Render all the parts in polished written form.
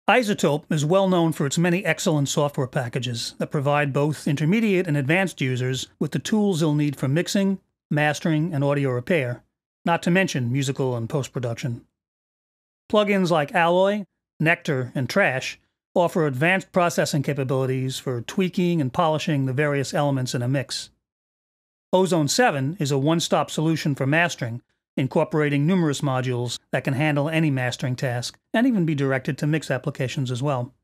iZotope is well known for its many excellent software packages that provide both intermediate and advanced users with the tools they'll need for mixing, mastering, and audio repair, not to mention musical and post-production. Plugins like Alloy, Nectar, and Trash offer advanced processing capabilities for tweaking and polishing the various elements in a mix. Ozone 7 is a one-stop solution for mastering, incorporating numerous modules that can handle any mastering task and even be directed to mix applications as well.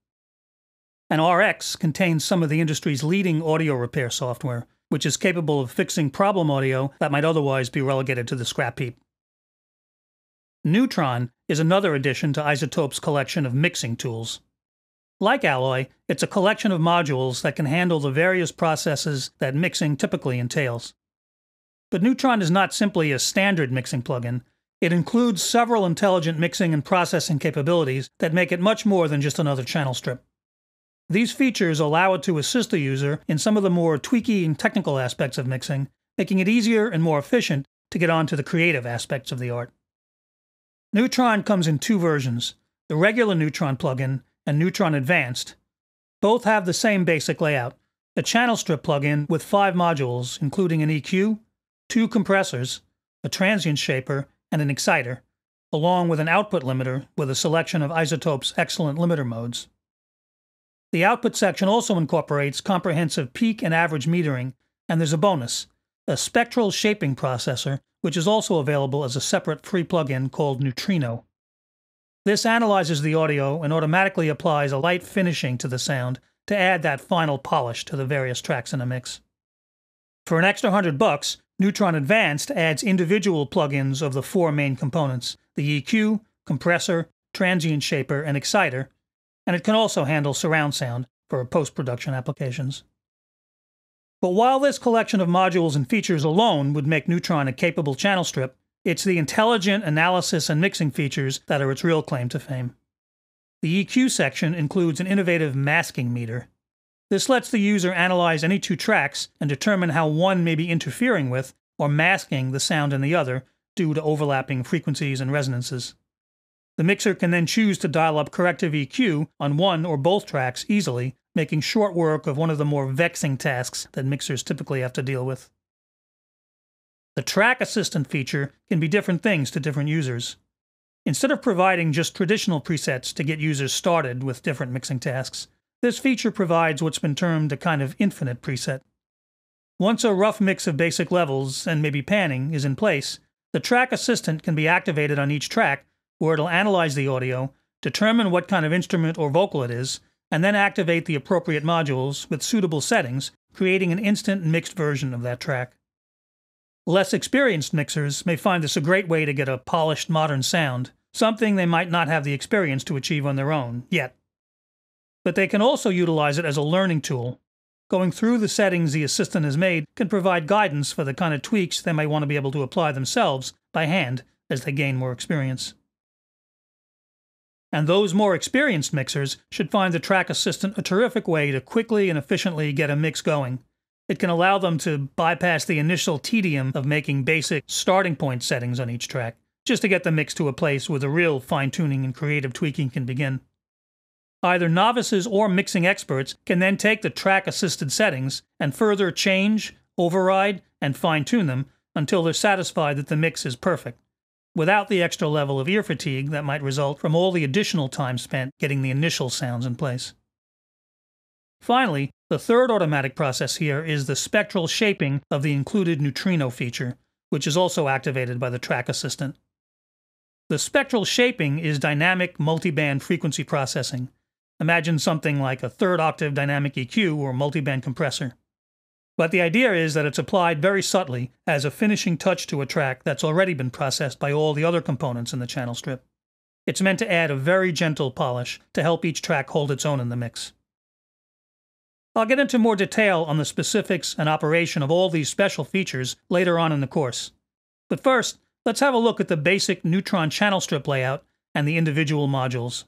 And RX contains some of the industry's leading audio repair software, which is capable of fixing problem audio that might otherwise be relegated to the scrap heap. Neutron is another addition to iZotope's collection of mixing tools. Like Alloy, it's a collection of modules that can handle the various processes that mixing typically entails. But Neutron is not simply a standard mixing plugin. It includes several intelligent mixing and processing capabilities that make it much more than just another channel strip. These features allow it to assist the user in some of the more tweaky and technical aspects of mixing, making it easier and more efficient to get on to the creative aspects of the art. Neutron comes in two versions, the regular Neutron plugin and Neutron Advanced. Both have the same basic layout, a channel strip plugin with 5 modules, including an EQ, 2 compressors, a transient shaper, and an exciter, along with an output limiter with a selection of iZotope's excellent limiter modes. The output section also incorporates comprehensive peak and average metering, and there's a bonus, a spectral shaping processor, which is also available as a separate free plugin called Neutrino. This analyzes the audio and automatically applies a light finishing to the sound to add that final polish to the various tracks in a mix. For an extra $100, Neutron Advanced adds individual plugins of the 4 main components, the EQ, compressor, transient shaper, and exciter, and it can also handle surround sound for post-production applications. But while this collection of modules and features alone would make Neutron a capable channel strip, it's the intelligent analysis and mixing features that are its real claim to fame. The EQ section includes an innovative masking meter. This lets the user analyze any 2 tracks and determine how one may be interfering with or masking the sound in the other due to overlapping frequencies and resonances. The mixer can then choose to dial up corrective EQ on one or both tracks easily, making short work of one of the more vexing tasks that mixers typically have to deal with. The Track Assistant feature can be different things to different users. Instead of providing just traditional presets to get users started with different mixing tasks, this feature provides what's been termed a kind of infinite preset. Once a rough mix of basic levels, and maybe panning, is in place, the Track Assistant can be activated on each track, where it'll analyze the audio, determine what kind of instrument or vocal it is, and then activate the appropriate modules with suitable settings, creating an instant mixed version of that track. Less experienced mixers may find this a great way to get a polished modern sound, something they might not have the experience to achieve on their own, yet. But they can also utilize it as a learning tool. Going through the settings the assistant has made can provide guidance for the kind of tweaks they might want to be able to apply themselves by hand as they gain more experience. And those more experienced mixers should find the Track Assistant a terrific way to quickly and efficiently get a mix going. It can allow them to bypass the initial tedium of making basic starting point settings on each track, just to get the mix to a place where the real fine-tuning and creative tweaking can begin. Either novices or mixing experts can then take the track-assisted settings and further change, override, and fine-tune them until they're satisfied that the mix is perfect, without the extra level of ear fatigue that might result from all the additional time spent getting the initial sounds in place. Finally, the third automatic process here is the spectral shaping of the included Neutrino feature, which is also activated by the Track Assistant. The spectral shaping is dynamic multiband frequency processing. Imagine something like a 3rd octave dynamic EQ or multiband compressor. But the idea is that it's applied very subtly as a finishing touch to a track that's already been processed by all the other components in the channel strip. It's meant to add a very gentle polish to help each track hold its own in the mix. I'll get into more detail on the specifics and operation of all these special features later on in the course. But first, let's have a look at the basic Neutron channel strip layout and the individual modules.